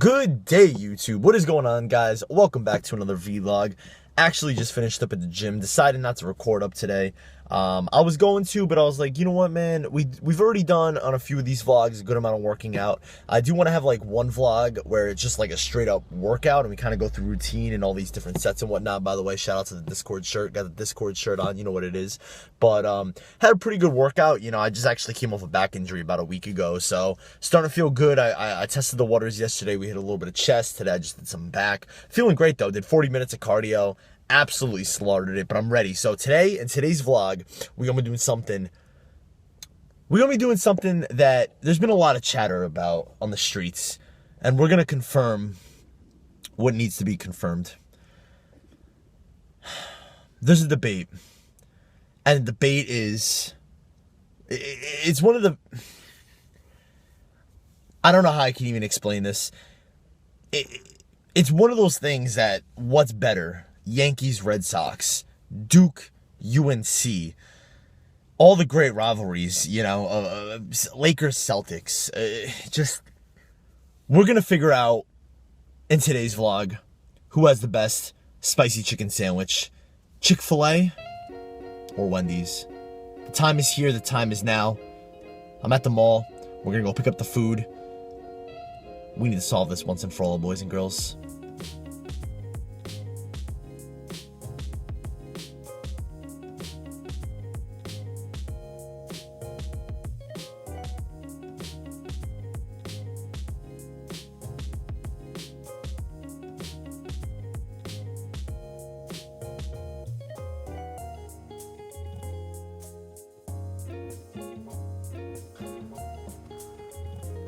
Good day, YouTube. What is going on, guys? Welcome back to another vlog. Actually just finished up at the gym. Decided not to record up today. I was going to, but I was like, you know what, man? We've already done on a few of these vlogs a good amount of working out. I do want to have like one vlog where it's just like a straight up workout and we kind of go through routine and all these different sets and whatnot. By the way, shout out to the Discord shirt. Got the Discord shirt on, you know what it is. But had a pretty good workout. You know, I just actually came off a back injury about a week ago, so starting to feel good. I tested the waters yesterday. We hit a little bit of chest. Today I just did some back. Feeling great though. Did 40 minutes of cardio. Absolutely slaughtered it, but I'm ready. So today, in today's vlog, we're gonna be doing something that there's been a lot of chatter about on the streets, and we're gonna confirm what needs to be confirmed. There's a debate, and the debate is, it's one of the, I don't know how I can even explain this. It's one of those things that, what's better? Yankees, Red Sox, Duke, UNC, all the great rivalries, you know, Lakers, Celtics. We're going to figure out in today's vlog who has the best spicy chicken sandwich, Chick-fil-A or Wendy's. The time is here. The time is now. I'm at the mall. We're going to go pick up the food. We need to solve this once and for all, boys and girls.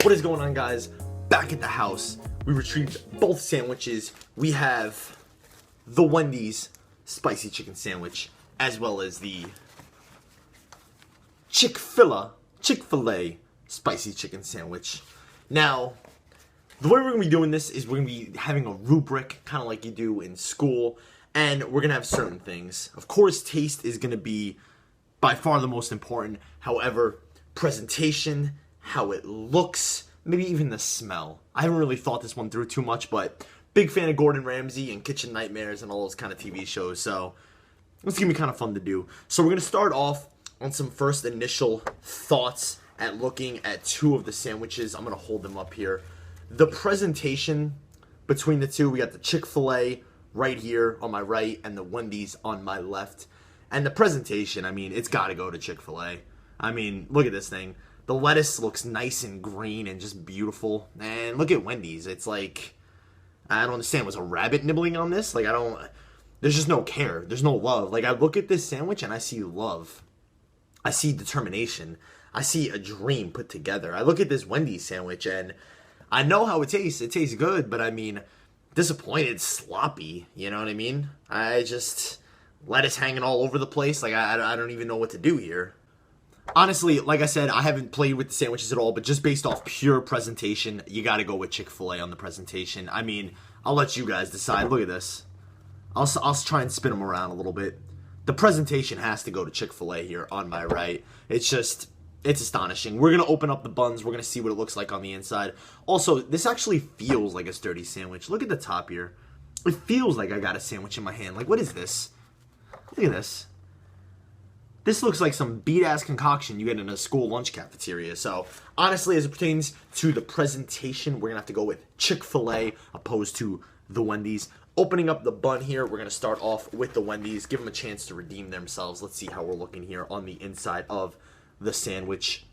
What is going on, guys? Back at the house. We retrieved both sandwiches. We have the Wendy's spicy chicken sandwich, as well as the Chick-fil-A spicy chicken sandwich. Now, the way we're going to be doing this is we're going to be having a rubric, kind of like you do in school, and we're going to have certain things. Of course, taste is going to be by far the most important. However, presentation, how it looks, maybe even the smell. I haven't really thought this one through too much, but big fan of Gordon Ramsay and Kitchen Nightmares and all those kind of TV shows, so it's gonna be kind of fun to do. So we're gonna start off on some first initial thoughts at looking at two of the sandwiches. I'm gonna hold them up here. The presentation between the two, we got the Chick-fil-A right here on my right and the Wendy's on my left. And the presentation, I mean, it's gotta go to Chick-fil-A. I mean, look at this thing. The lettuce looks nice and green and just beautiful. And look at Wendy's. It's like, I don't understand. Was a rabbit nibbling on this? Like, there's just no care. There's no love. Like, I look at this sandwich and I see love. I see determination. I see a dream put together. I look at this Wendy's sandwich and I know how it tastes. It tastes good, but I mean, disappointed, sloppy. You know what I mean? Lettuce hanging all over the place. Like, I don't even know what to do here. Honestly, like I said, I haven't played with the sandwiches at all, but just based off pure presentation, you gotta go with Chick-fil-A on the presentation. I mean, I'll let you guys decide. Look at this. I'll try and spin them around a little bit. The presentation has to go to Chick-fil-A here on my right. It's astonishing. We're gonna open up the buns. We're gonna see what it looks like on the inside. Also, this actually feels like a sturdy sandwich. Look at the top here. It feels like I got a sandwich in my hand. Like, what is this? Look at this. This looks like some beat-ass concoction you get in a school lunch cafeteria. So, honestly, as it pertains to the presentation, we're going to have to go with Chick-fil-A opposed to the Wendy's. Opening up the bun here, we're going to start off with the Wendy's. Give them a chance to redeem themselves. Let's see how we're looking here on the inside of the sandwich.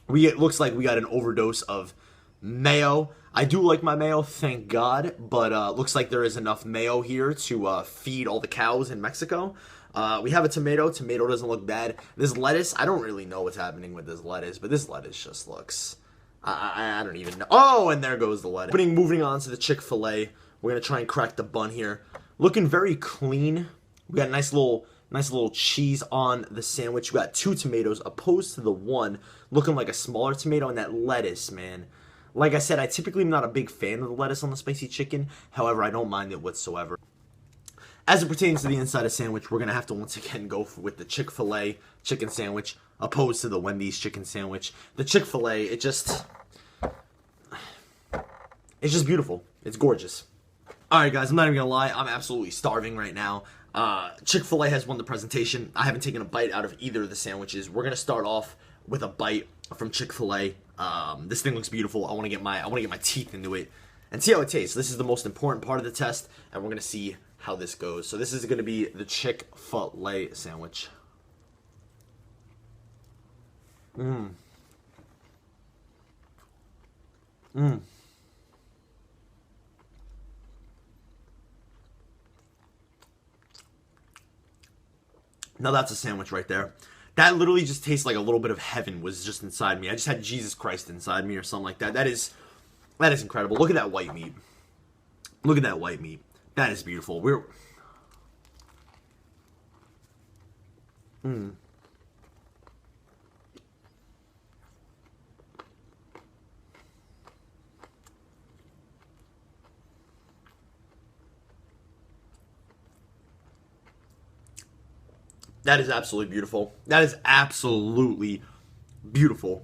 It looks like we got an overdose of mayo. I do like my mayo, thank God. But looks like there is enough mayo here to feed all the cows in Mexico. We have a tomato. Tomato doesn't look bad. This lettuce, I don't really know what's happening with this lettuce, but this lettuce just looks, I don't even know. Oh, and there goes the lettuce. Moving on to the Chick-fil-A. We're going to try and crack the bun here. Looking very clean. We got a nice little cheese on the sandwich. We got two tomatoes opposed to the one looking like a smaller tomato, and that lettuce, man. Like I said, I typically am not a big fan of the lettuce on the spicy chicken. However, I don't mind it whatsoever. As it pertains to the inside of sandwich, we're going to have to once again go with the Chick-fil-A chicken sandwich opposed to the Wendy's chicken sandwich. The Chick-fil-A, It's just beautiful. It's gorgeous. Alright guys, I'm not even gonna lie, I'm absolutely starving right now. Chick-fil-A has won the presentation. I haven't taken a bite out of either of the sandwiches. We're gonna start off with a bite from Chick-fil-A. This thing looks beautiful. I wanna get my teeth into it and see how it tastes. This is the most important part of the test, and we're gonna see how this goes. So this is gonna be the Chick-fil-A sandwich. Mmm. Mmm. Now that's a sandwich right there. That literally just tastes like a little bit of heaven was just inside me. I just had Jesus Christ inside me or something like that. That is incredible. Look at that white meat. Look at that white meat. That is beautiful. That is absolutely beautiful. That is absolutely beautiful.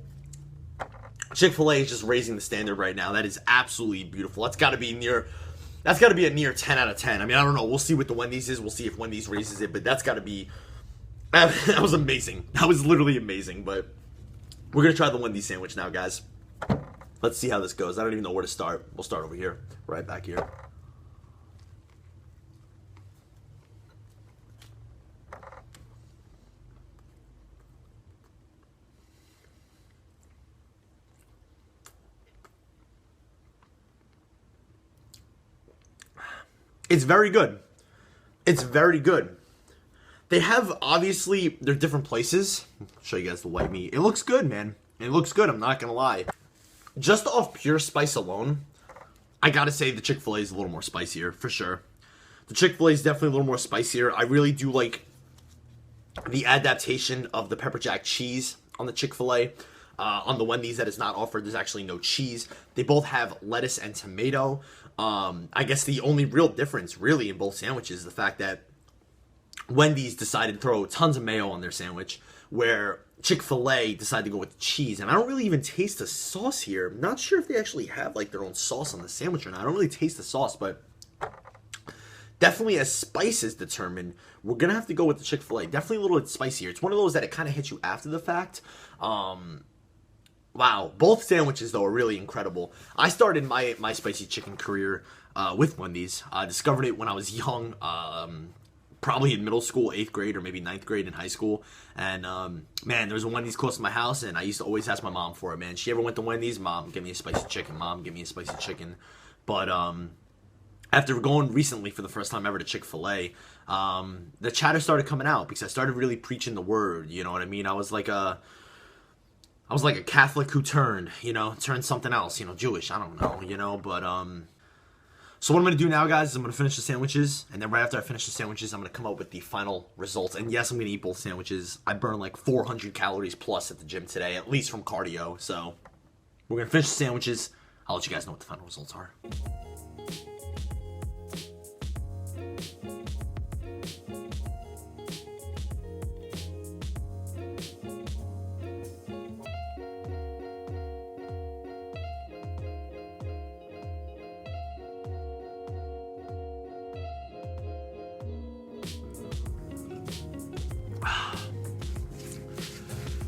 Chick-fil-A is just raising the standard right now. That is absolutely beautiful. That's got to be a near 10 out of 10. I mean, I don't know. We'll see what the Wendy's is. We'll see if Wendy's raises it, but that's got to be, that was amazing. That was literally amazing, but we're going to try the Wendy's sandwich now, guys. Let's see how this goes. I don't even know where to start. We'll start over here, right back here. It's very good. It's very good. They have, obviously, they're different places. I'll show you guys the white meat. It looks good, man. It looks good, I'm not gonna lie. Just off pure spice alone, I gotta say the Chick-fil-A is a little more spicier, for sure. The Chick-fil-A is definitely a little more spicier. I really do like the adaptation of the pepper jack cheese on the Chick-fil-A. On the Wendy's that is not offered, there's actually no cheese. They both have lettuce and tomato. I guess the only real difference, really, in both sandwiches is the fact that Wendy's decided to throw tons of mayo on their sandwich, where Chick-fil-A decided to go with cheese. And I don't really even taste the sauce here. I'm not sure if they actually have, like, their own sauce on the sandwich or not. I don't really taste the sauce, but definitely as spice is determined, we're going to have to go with the Chick-fil-A. Definitely a little bit spicier. It's one of those that it kind of hits you after the fact. Wow, both sandwiches, though, are really incredible. I started my spicy chicken career with Wendy's. I discovered it when I was young, probably in middle school, 8th grade, or maybe 9th grade in high school. And, man, there was a Wendy's close to my house, and I used to always ask my mom for it, man. She ever went to Wendy's? Mom, give me a spicy chicken. Mom, give me a spicy chicken. But after going recently for the first time ever to Chick-fil-A, the chatter started coming out because I started really preaching the word, you know what I mean? I was like a Catholic who turned something else, Jewish, I don't know, but, so what I'm going to do now, guys, is I'm going to finish the sandwiches, and then right after I finish the sandwiches, I'm going to come up with the final results, and yes, I'm going to eat both sandwiches. I burned like 400 calories plus at the gym today, at least from cardio, so we're going to finish the sandwiches. I'll let you guys know what the final results are.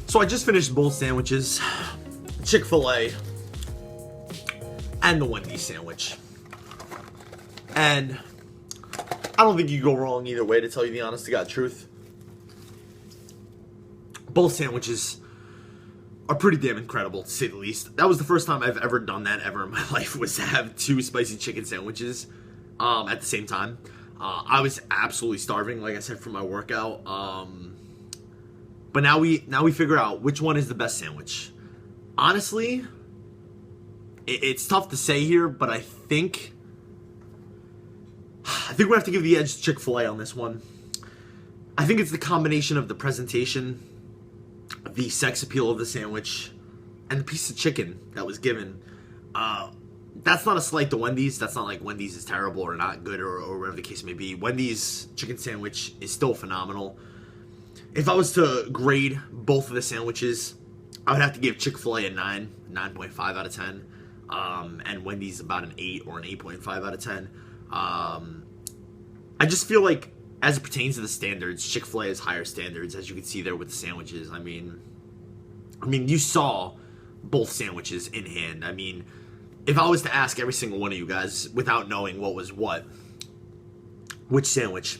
So I just finished both sandwiches, Chick-fil-A and the Wendy's sandwich. And I don't think you go wrong either way, to tell you the honest to God truth. Both sandwiches are pretty damn incredible, to say the least. That was the first time I've ever done that ever in my life, was to have two spicy chicken sandwiches at the same time. I was absolutely starving, like I said, from my workout. But now we figure out which one is the best sandwich. Honestly, it's tough to say here, but I think we have to give the edge to Chick-fil-A on this one. I think it's the combination of the presentation, the sex appeal of the sandwich, and the piece of chicken that was given. That's not a slight to Wendy's. That's not like Wendy's is terrible or not good or whatever the case may be. Wendy's chicken sandwich is still phenomenal. If I was to grade both of the sandwiches, I would have to give Chick-fil-A a 9.5 out of 10. and Wendy's about an 8 or an 8.5 out of 10. I just feel like, as it pertains to the standards, Chick-fil-A has higher standards, as you can see there with the sandwiches. I mean, you saw both sandwiches in hand. I mean, if I was to ask every single one of you guys, without knowing what was what, which sandwich,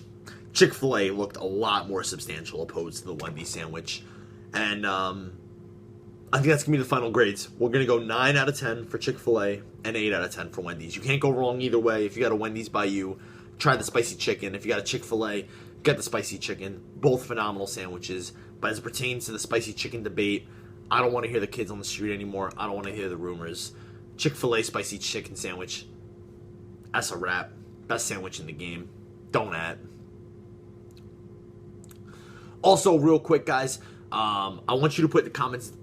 Chick-fil-A looked a lot more substantial opposed to the Wendy's sandwich. And I think that's going to be the final grades. We're going to go 9 out of 10 for Chick-fil-A and 8 out of 10 for Wendy's. You can't go wrong either way. If you got a Wendy's by you, try the spicy chicken. If you got a Chick-fil-A, get the spicy chicken. Both phenomenal sandwiches. But as it pertains to the spicy chicken debate, I don't want to hear the kids on the street anymore. I don't want to hear the rumors. Chick-fil-A spicy chicken sandwich, that's a wrap. Best sandwich in the game. Don't add. Also, real quick, guys, I want you to put in the comments.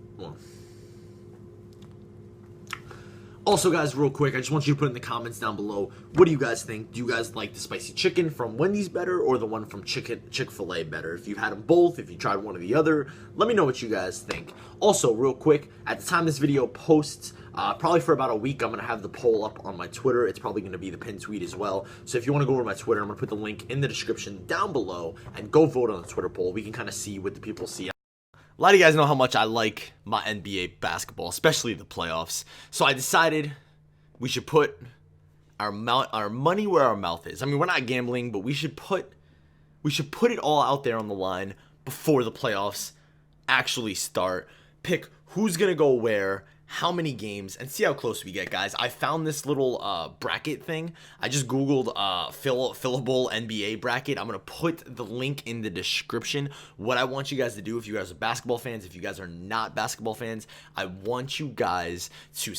Also, guys, real quick, I just want you to put in the comments down below, what do you guys think? Do you guys like the spicy chicken from Wendy's better or the one from Chick-fil-A better? If you've had them both, if you tried one or the other, let me know what you guys think. Also, real quick, at the time this video posts, probably for about a week, I'm going to have the poll up on my Twitter. It's probably going to be the pinned tweet as well. So if you want to go over to my Twitter, I'm going to put the link in the description down below and go vote on the Twitter poll. We can kind of see what the people see. A lot of you guys know how much I like my NBA basketball, especially the playoffs. So I decided we should put our money where our mouth is. I mean, we're not gambling, but we should put it all out there on the line before the playoffs actually start. Pick who's gonna go where, how many games, and see how close we get, guys. I found this little bracket thing. I just Googled fillable NBA bracket. I'm going to put the link in the description. What I want you guys to do, if you guys are basketball fans, if you guys are not basketball fans, I want you guys to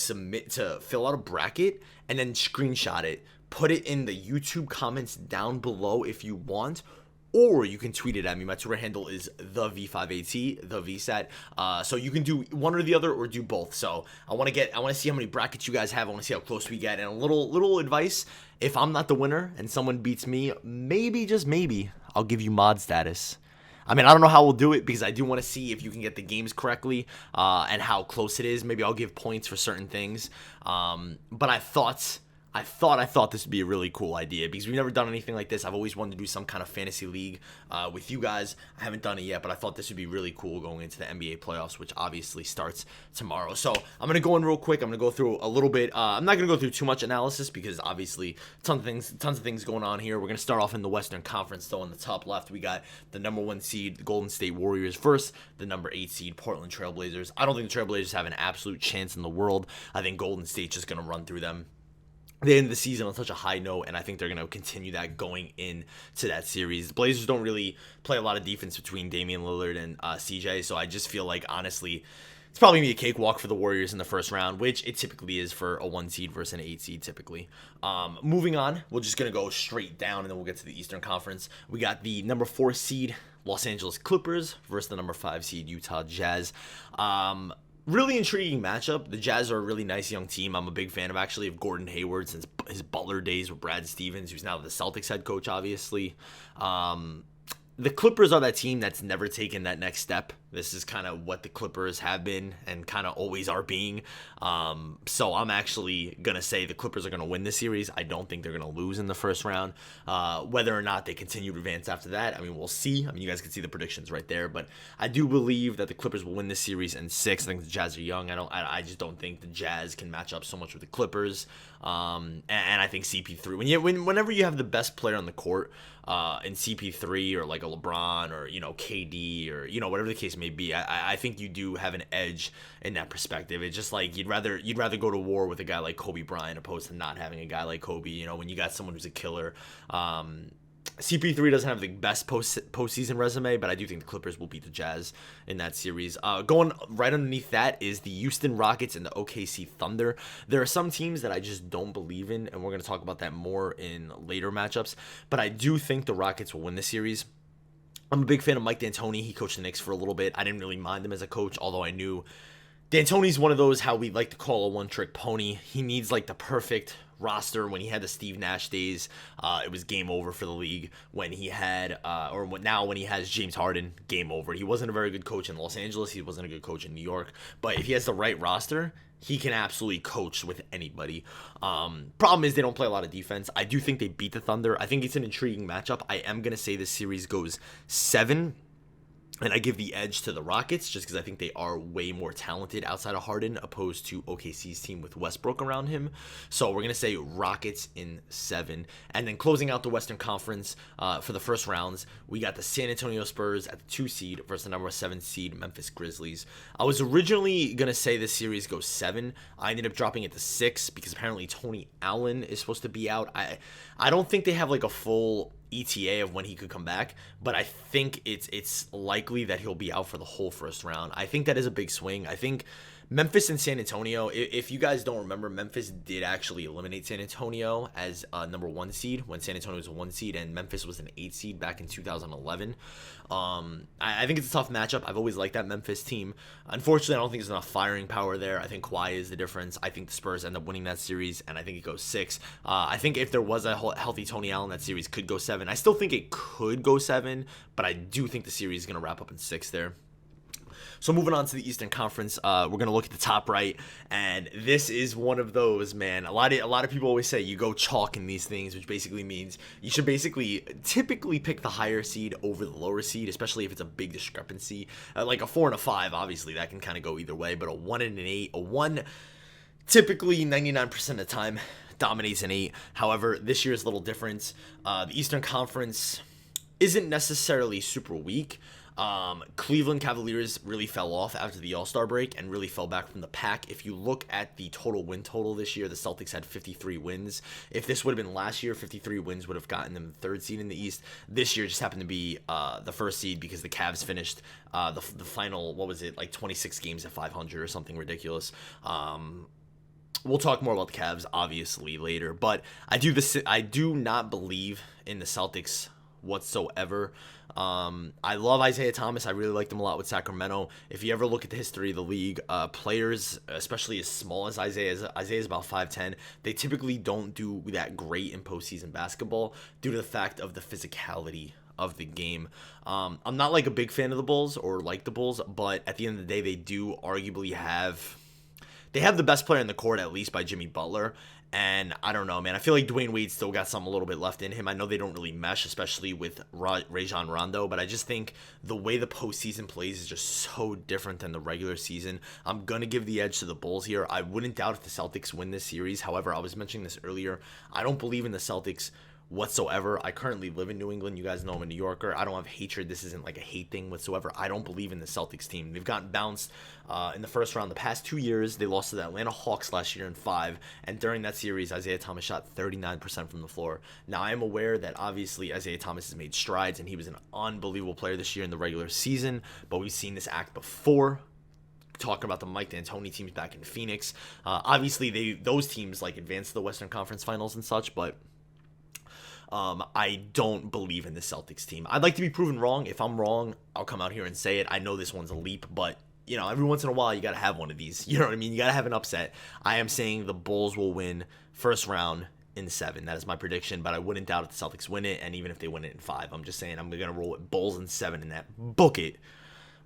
fill out a bracket and then screenshot it. Put it in the YouTube comments down below if you want. Or you can tweet it at me. My Twitter handle is the V5AT, the vlogsat. So you can do one or the other, or do both. So I want to see how many brackets you guys have. I want to see how close we get. And a little advice: if I'm not the winner and someone beats me, maybe, just maybe, I'll give you mod status. I mean, I don't know how we'll do it because I do want to see if you can get the games correctly and how close it is. Maybe I'll give points for certain things. But I thought this would be a really cool idea because we've never done anything like this. I've always wanted to do some kind of fantasy league with you guys. I haven't done it yet, but I thought this would be really cool going into the NBA playoffs, which obviously starts tomorrow. So I'm going to go in real quick. I'm going to go through a little bit. I'm not going to go through too much analysis because obviously tons of things going on here. We're going to start off in the Western Conference, though. On the top left, we got the number 1 seed, the Golden State Warriors, versus the number 8 seed, Portland Trailblazers. I don't think the Trailblazers have an absolute chance in the world. I think Golden State's just going to run through them. They end the season on such a high note, and I think they're going to continue that going into that series. The Blazers don't really play a lot of defense between Damian Lillard and CJ, so I just feel like, honestly, it's probably going to be a cakewalk for the Warriors in the first round, which it typically is for a 1 seed versus an 8 seed typically. Moving on, we're just going to go straight down, and then we'll get to the Eastern Conference. We got the number 4 seed Los Angeles Clippers versus the number 5 seed Utah Jazz. Really intriguing matchup. The Jazz are a really nice young team. I'm a big fan of Gordon Hayward since his Butler days with Brad Stevens, who's now the Celtics head coach, obviously. The Clippers are that team that's never taken that next step. This is kind of what the Clippers have been and kind of always are being. So I'm actually going to say the Clippers are going to win this series. I don't think they're going to lose in the first round. Whether or not they continue to advance after that, I mean, we'll see. I mean, you guys can see the predictions right there. But I do believe that the Clippers will win this series in 6. I think the Jazz are young. I just don't think the Jazz can match up so much with the Clippers. And I think CP3, whenever you have the best player on the court in CP3 or like a LeBron or, KD or, whatever the case may be, I think you do have an edge in that perspective. It's just like you'd rather go to war with a guy like Kobe Bryant opposed to not having a guy like Kobe, when you got someone who's a killer. CP3 doesn't have the best postseason resume, but I do think the Clippers will beat the Jazz in that series. Going right underneath that is the Houston Rockets and the OKC Thunder. There are some teams that I just don't believe in, and we're going to talk about that more in later matchups, but I do think the Rockets will win the series. I'm a big fan of Mike D'Antoni. He coached the Knicks for a little bit. I didn't really mind him as a coach, although I knew D'Antoni's one of those, how we like to call a one-trick pony. He needs like the perfect roster. When he had the Steve Nash days, it was game over for the league. When he had, now when he has James Harden, game over. He wasn't a very good coach in Los Angeles. He wasn't a good coach in New York. But if he has the right roster, he can absolutely coach with anybody. Problem is they don't play a lot of defense. I do think they beat the Thunder. I think it's an intriguing matchup. I am going to say this series goes 7. And I give the edge to the Rockets just because I think they are way more talented outside of Harden opposed to OKC's team with Westbrook around him. So we're going to say Rockets in 7. And then closing out the Western Conference for the first rounds, we got the San Antonio Spurs at the 2 seed versus the number 7 seed Memphis Grizzlies. I was originally going to say this series goes 7. I ended up dropping it to 6 because apparently Tony Allen is supposed to be out. I don't think they have like a full ETA of when he could come back, but I think it's likely that he'll be out for the whole first round. I think that is a big swing. I think Memphis and San Antonio, if you guys don't remember, Memphis did actually eliminate San Antonio as a number 1 seed when San Antonio was a 1 seed and Memphis was an 8 seed back in 2011. I think it's a tough matchup. I've always liked that Memphis team. Unfortunately, I don't think there's enough firing power there. I think Kawhi is the difference. I think the Spurs end up winning that series, and I think it goes 6. I think if there was a healthy Tony Allen, that series could go 7. I still think it could go 7, but I do think the series is going to wrap up in 6 there. So moving on to the Eastern Conference, we're going to look at the top right, and this is one of those, man. A lot of people always say you go chalk in these things, which basically means you should typically pick the higher seed over the lower seed, especially if it's a big discrepancy. Like a 4 and a 5, obviously, that can kind of go either way, but a 1 and an 8, a 1 typically 99% of the time dominates an 8. However, this year is a little different. The Eastern Conference isn't necessarily super weak. Cleveland Cavaliers really fell off after the All-Star break and really fell back from the pack. If you look at the total win total this year, the Celtics had 53 wins. If this would have been last year, 53 wins would have gotten them the 3rd seed in the East. This year just happened to be the 1st seed because the Cavs finished the final, 26 games at 500 or something ridiculous. We'll talk more about the Cavs obviously later, but I do not believe in the Celtics whatsoever. I love Isaiah Thomas. I really liked him a lot with Sacramento. If you ever look at the history of the league, players, especially as small as Isaiah's about 5'10", they typically don't do that great in postseason basketball due to the fact of the physicality of the game. I'm not like a big fan of the Bulls or like the Bulls, but at the end of the day, they do arguably have the best player in the court, at least by Jimmy Butler. And I don't know, man. I feel like Dwayne Wade still got some a little bit left in him. I know they don't really mesh, especially with Rajon Rondo, but I just think the way the postseason plays is just so different than the regular season. I'm going to give the edge to the Bulls here. I wouldn't doubt if the Celtics win this series. However, I was mentioning this earlier. I don't believe in the Celtics whatsoever. I currently live in New England. You guys know I'm a New Yorker. I don't have hatred. This isn't like a hate thing whatsoever. I don't believe in the Celtics team. They've gotten bounced in the first round the past 2 years. They lost to the Atlanta Hawks last year in 5, and during that series, Isaiah Thomas shot 39% from the floor. Now, I am aware that obviously Isaiah Thomas has made strides, and he was an unbelievable player this year in the regular season, but we've seen this act before. Talking about the Mike D'Antoni teams back in Phoenix. Obviously, those teams like advanced to the Western Conference Finals and such, but I don't believe in the Celtics team. I'd like to be proven wrong. If I'm wrong, I'll come out here and say it. I know this one's a leap, but you know, every once in a while, you got to have one of these. You know what I mean? You got to have an upset. I am saying the Bulls will win first round in 7. That is my prediction, but I wouldn't doubt if the Celtics win it, and even if they win it in 5. I'm just saying I'm going to roll with Bulls in 7 in that. Book it.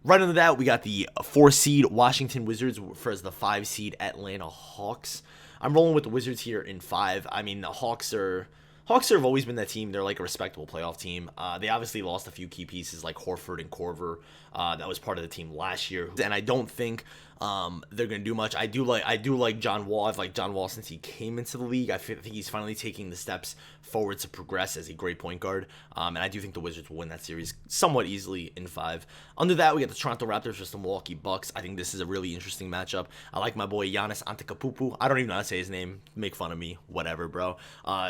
Right under that, we got the 4 seed Washington Wizards versus the 5 seed Atlanta Hawks. I'm rolling with the Wizards here in 5. I mean, the Hawks have always been that team. They're like a respectable playoff team. They obviously lost a few key pieces like Horford and Korver. That was part of the team last year, and I don't think they're gonna do much. I do like John Wall. I've liked John Wall since he came into the league. I think he's finally taking the steps forward to progress as a great point guard. And I do think the Wizards will win that series somewhat easily in 5. Under that, we got the Toronto Raptors versus the Milwaukee Bucks. I think this is a really interesting matchup. I like my boy Giannis Antetokounmpo. I don't even know how to say his name. Make fun of me, whatever, bro.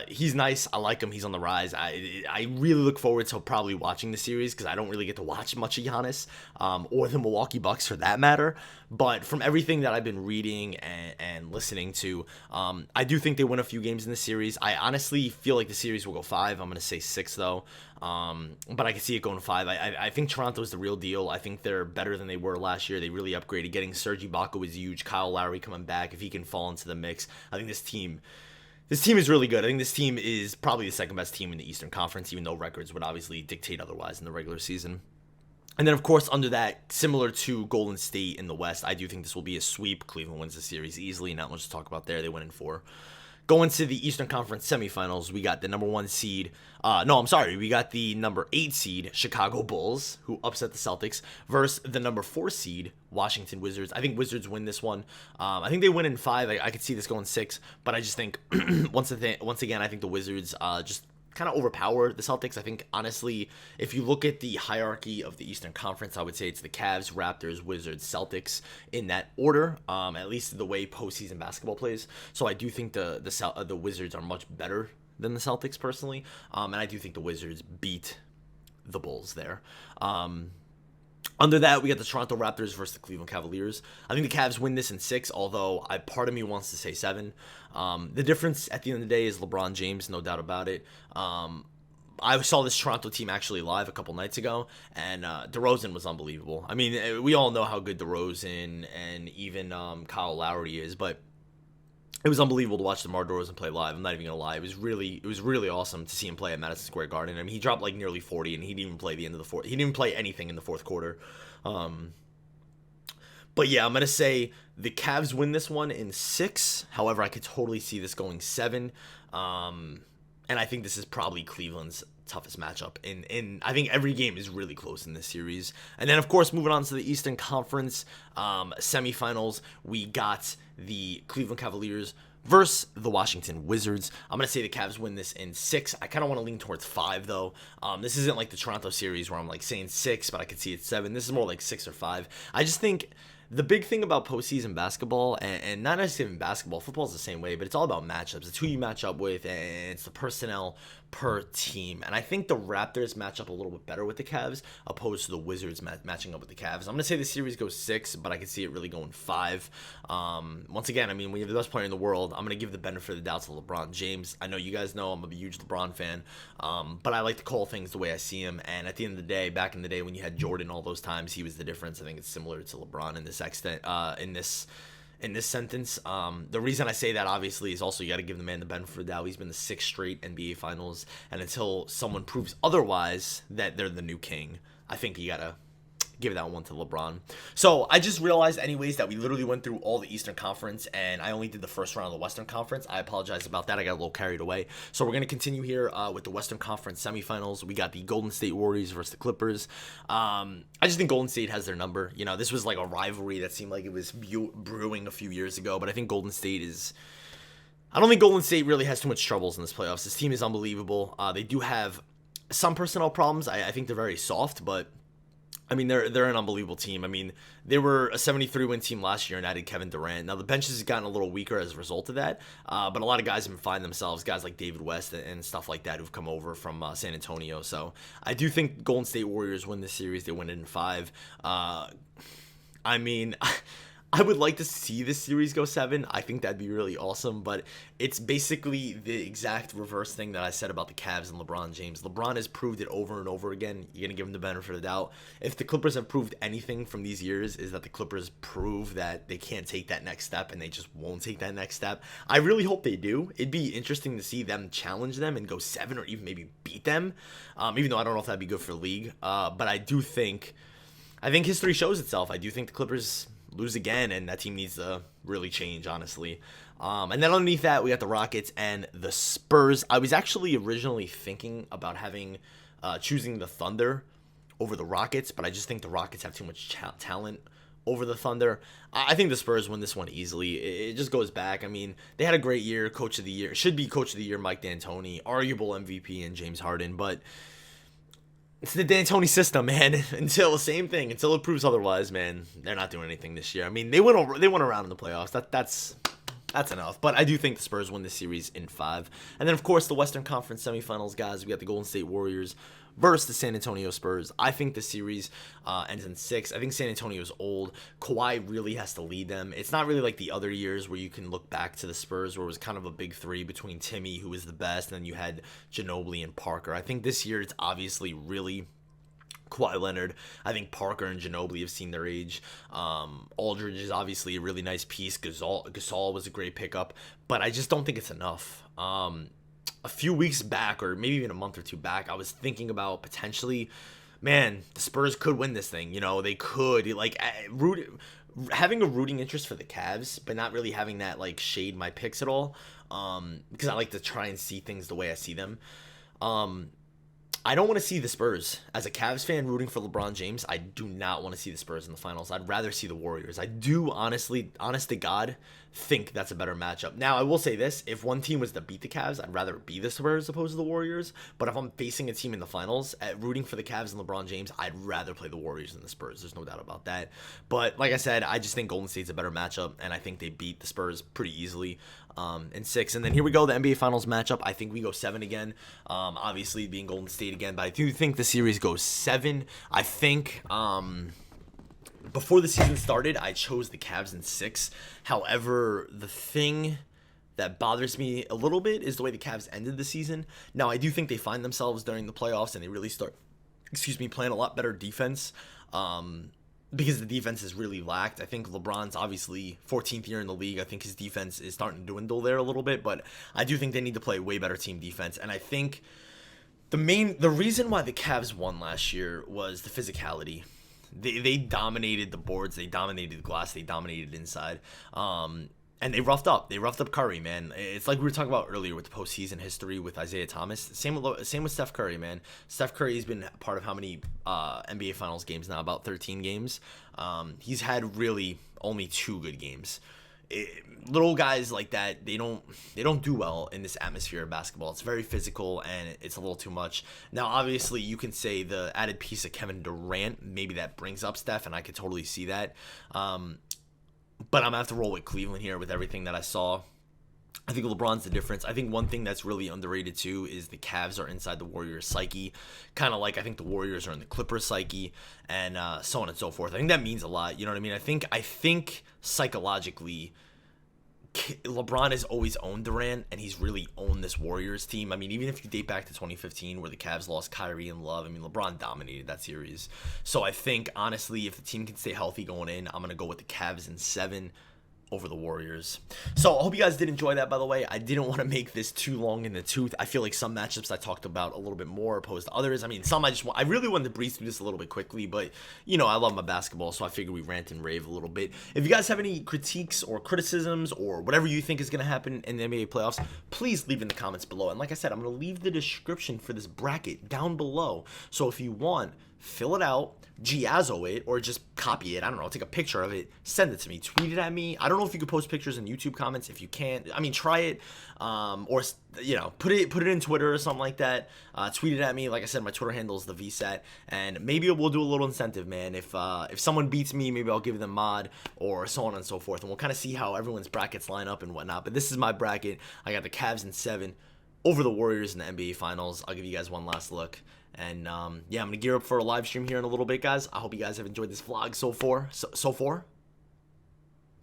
He's nice. I like him. He's on the rise. I really look forward to probably watching the series because I don't really get to watch much of Giannis or the Milwaukee Bucks for that matter. But from everything that I've been reading and listening to, I do think they win a few games in the series. I honestly feel like the series will go 5. I'm going to say 6, though. But I can see it going 5. I think Toronto is the real deal. I think they're better than they were last year. They really upgraded. Getting Serge Ibaka was huge. Kyle Lowry coming back. If he can fall into the mix, I think this team This team is really good. I think this team is probably the second best team in the Eastern Conference, even though records would obviously dictate otherwise in the regular season. And then, of course, under that, similar to Golden State in the West, I do think this will be a sweep. Cleveland wins the series easily. Not much to talk about there. They win in 4. Going to the Eastern Conference semifinals, we got the number 1 seed. We got the number 8 seed, Chicago Bulls, who upset the Celtics, versus the number 4 seed, Washington Wizards. I think Wizards win this one. I think they win in 5. I could see this going 6, but I just think, once again, I think the Wizards just kind of overpower the Celtics. I think, honestly, if you look at the hierarchy of the Eastern Conference, I would say it's the Cavs, Raptors, Wizards, Celtics in that order, at least the way postseason basketball plays. So I do think the Wizards are much better than the Celtics, personally, and I do think the Wizards beat the Bulls there. Under that, we got the Toronto Raptors versus the Cleveland Cavaliers. I think the Cavs win this in 6, although part of me wants to say 7. The difference at the end of the day is LeBron James, no doubt about it. I saw this Toronto team actually live a couple nights ago, and DeRozan was unbelievable. I mean, we all know how good DeRozan and even Kyle Lowry is, but it was unbelievable to watch DeMar DeRozan play live. I'm not even gonna lie. It was really awesome to see him play at Madison Square Garden. I mean, he dropped like nearly 40, and he didn't even play the end of the fourth. He didn't even play anything in the fourth quarter. But yeah, I'm gonna say the Cavs win this one in 6. However, I could totally see this going 7. And I think this is probably Cleveland's toughest matchup. And I think every game is really close in this series. And then, of course, moving on to the Eastern Conference semifinals, we got the Cleveland Cavaliers versus the Washington Wizards. I'm going to say the Cavs win this in 6. I kind of want to lean towards 5, though. This isn't like the Toronto series where I'm like saying 6, but I could see it 7. This is more like 6 or 5. I just think the big thing about postseason basketball, and not necessarily in basketball, football is the same way, but it's all about matchups. It's who you match up with, and it's the personnel per team. And I think the Raptors match up a little bit better with the Cavs, opposed to the Wizards matching up with the Cavs. I'm going to say the series goes 6, but I can see it really going 5. Once again, I mean, when you have the best player in the world, I'm going to give the benefit of the doubt to LeBron James. I know you guys know I'm a huge LeBron fan, but I like to call things the way I see them. And at the end of the day, back in the day when you had Jordan all those times, he was the difference. I think it's similar to LeBron in this extent, in this sentence. The reason I say that, obviously, is also you got to give the man the benefit of the doubt. He's been the 6th straight NBA Finals, and until someone proves otherwise that they're the new king, I think you got to give that one to LeBron. So I just realized anyways that we literally went through all the Eastern Conference, and I only did the first round of the Western Conference. I apologize about that. I got a little carried away. So we're going to continue here with the Western Conference semifinals. We got the Golden State Warriors versus the Clippers. I just think Golden State has their number. You know, this was like a rivalry that seemed like it was brewing a few years ago, but I think Golden State is... I don't think Golden State really has too much troubles in this playoffs. This team is unbelievable. They do have some personnel problems. I think they're very soft, but I mean, they're an unbelievable team. I mean, they were a 73-win team last year and added Kevin Durant. Now, the bench has gotten a little weaker as a result of that, but a lot of guys have been finding themselves, guys like David West and stuff like that who've come over from San Antonio. So I do think Golden State Warriors win this series. They win it in 5. I mean... I would like to see this series go 7. I think that'd be really awesome, but it's basically the exact reverse thing that I said about the Cavs and LeBron James. LeBron has proved it over and over again. You're going to give him the benefit of the doubt. If the Clippers have proved anything from these years, is that the Clippers prove that they can't take that next step, and they just won't take that next step. I really hope they do. It'd be interesting to see them challenge them and go 7 or even maybe beat them, even though I don't know if that'd be good for the league. But I think history shows itself. I do think the Clippers lose again, and that team needs to really change, honestly. And then underneath that, we got the Rockets and the Spurs. I was actually originally thinking about choosing the Thunder over the Rockets, but I just think the Rockets have too much talent over the Thunder. I think the Spurs win this one easily. It just goes back. I mean, they had a great year. Coach of the year should be Coach of the Year Mike D'Antoni, arguable MVP in James Harden, but it's the D'Antoni system, man. Until it proves otherwise, man, they're not doing anything this year. I mean, they went around in the playoffs. That's enough. But I do think the Spurs win this series in 5. And then, of course, the Western Conference semifinals, guys. We got the Golden State Warriors versus the San Antonio Spurs. I think the series ends in 6. I think San Antonio's old. Kawhi really has to lead them. It's not really like the other years where you can look back to the Spurs where it was kind of a big 3 between Timmy, who was the best, and then you had Ginobili and Parker. I think this year it's obviously really Kawhi Leonard. I think Parker and Ginobili have seen their age. Aldridge is obviously a really nice piece. Gasol was a great pickup, but I just don't think it's enough. A few weeks back, or maybe even a month or two back, I was thinking about potentially, man, the Spurs could win this thing. You know, they could, like, having a rooting interest for the Cavs, but not really having that, like, shade my picks at all, because I like to try and see things the way I see them. I don't want to see the Spurs. As a Cavs fan rooting for LeBron James, I do not want to see the Spurs in the finals. I'd rather see the Warriors. I do honest to God, think that's a better matchup. Now, I will say this. If one team was to beat the Cavs, I'd rather be the Spurs as opposed to the Warriors. But if I'm facing a team in the finals, rooting for the Cavs and LeBron James, I'd rather play the Warriors than the Spurs. There's no doubt about that. But like I said, I just think Golden State's a better matchup, and I think they beat the Spurs pretty easily in 6. And then here we go, the NBA Finals matchup. I think we go 7 again. Obviously, being Golden State again, but I do think the series goes 7. I think before the season started, I chose the Cavs in 6. However, the thing that bothers me a little bit is the way the Cavs ended the season. Now, I do think they find themselves during the playoffs and they really start, playing a lot better defense. Because the defense has really lacked. I think LeBron's obviously 14th year in the league. I think his defense is starting to dwindle there a little bit, but I do think they need to play way better team defense. And I think the reason why the Cavs won last year was the physicality. They dominated the boards, they dominated the glass, they dominated inside. And they roughed up Curry, man. It's like we were talking about earlier with the postseason history with Isaiah Thomas. Same with Steph Curry, man. Steph Curry's been part of how many NBA Finals games now? About 13 games. He's had really only 2 good games. Little guys like that, they don't do well in this atmosphere of basketball. It's very physical and it's a little too much. Now, obviously, you can say the added piece of Kevin Durant, maybe that brings up Steph, and I could totally see that. But I'm going to have to roll with Cleveland here with everything that I saw. I think LeBron's the difference. I think one thing that's really underrated too is the Cavs are inside the Warriors' psyche. Kind of like I think the Warriors are in the Clippers' psyche, and so on and so forth. I think that means a lot. You know what I mean? I think psychologically, LeBron has always owned Durant, and he's really owned this Warriors team. I mean, even if you date back to 2015 where the Cavs lost Kyrie and Love, I mean, LeBron dominated that series. So I think, honestly, if the team can stay healthy going in, I'm going to go with the Cavs in 7 over the Warriors. So I hope you guys did enjoy that, by the way. I didn't want to make this too long in the tooth. I feel like some matchups I talked about a little bit more opposed to others. I mean, some I really wanted to breeze through this a little bit quickly, but you know, I love my basketball, so I figured we rant and rave a little bit. If you guys have any critiques or criticisms or whatever you think is going to happen in the NBA playoffs, please leave in the comments below. And like I said, I'm going to leave the description for this bracket down below. So if you want, fill it out, Giazzo it, or just copy it. I don't know, take a picture of it, send it to me, tweet it at me. I don't know if you could post pictures in YouTube comments. If you can't, I mean, try it, or you know, put it in Twitter or something like that. Tweet it at me. Like I said, my Twitter handle is the vlogsat, and maybe we'll do a little incentive, man. If someone beats me, maybe I'll give them mod or so on and so forth, and we'll kind of see how everyone's brackets line up and whatnot. But this is my bracket. I got the Cavs in 7 over the Warriors in the NBA Finals. I'll give you guys one last look. And yeah, I'm gonna gear up for a live stream here in a little bit, guys. I hope you guys have enjoyed this vlog so far.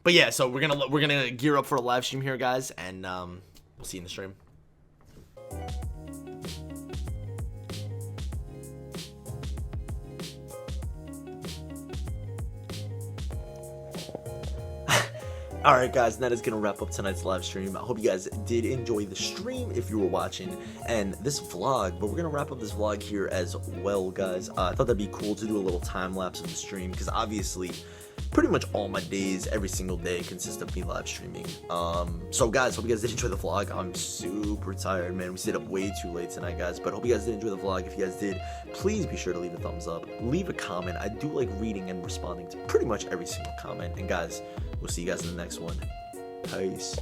But yeah, so we're gonna gear up for a live stream here, guys, and we'll see you in the stream. Alright guys, that is going to wrap up tonight's live stream. I hope you guys did enjoy the stream if you were watching, and this vlog, but we're going to wrap up this vlog here as well, guys. I thought that'd be cool to do a little time lapse of the stream, because obviously pretty much all my days, every single day, consist of me live streaming. So guys, hope you guys did enjoy the vlog. I'm super tired, man. We stayed up way too late tonight, guys, but hope you guys did enjoy the vlog. If you guys did, please be sure to leave a thumbs up, leave a comment. I do like reading and responding to pretty much every single comment, and guys, we'll see you guys in the next one. Peace.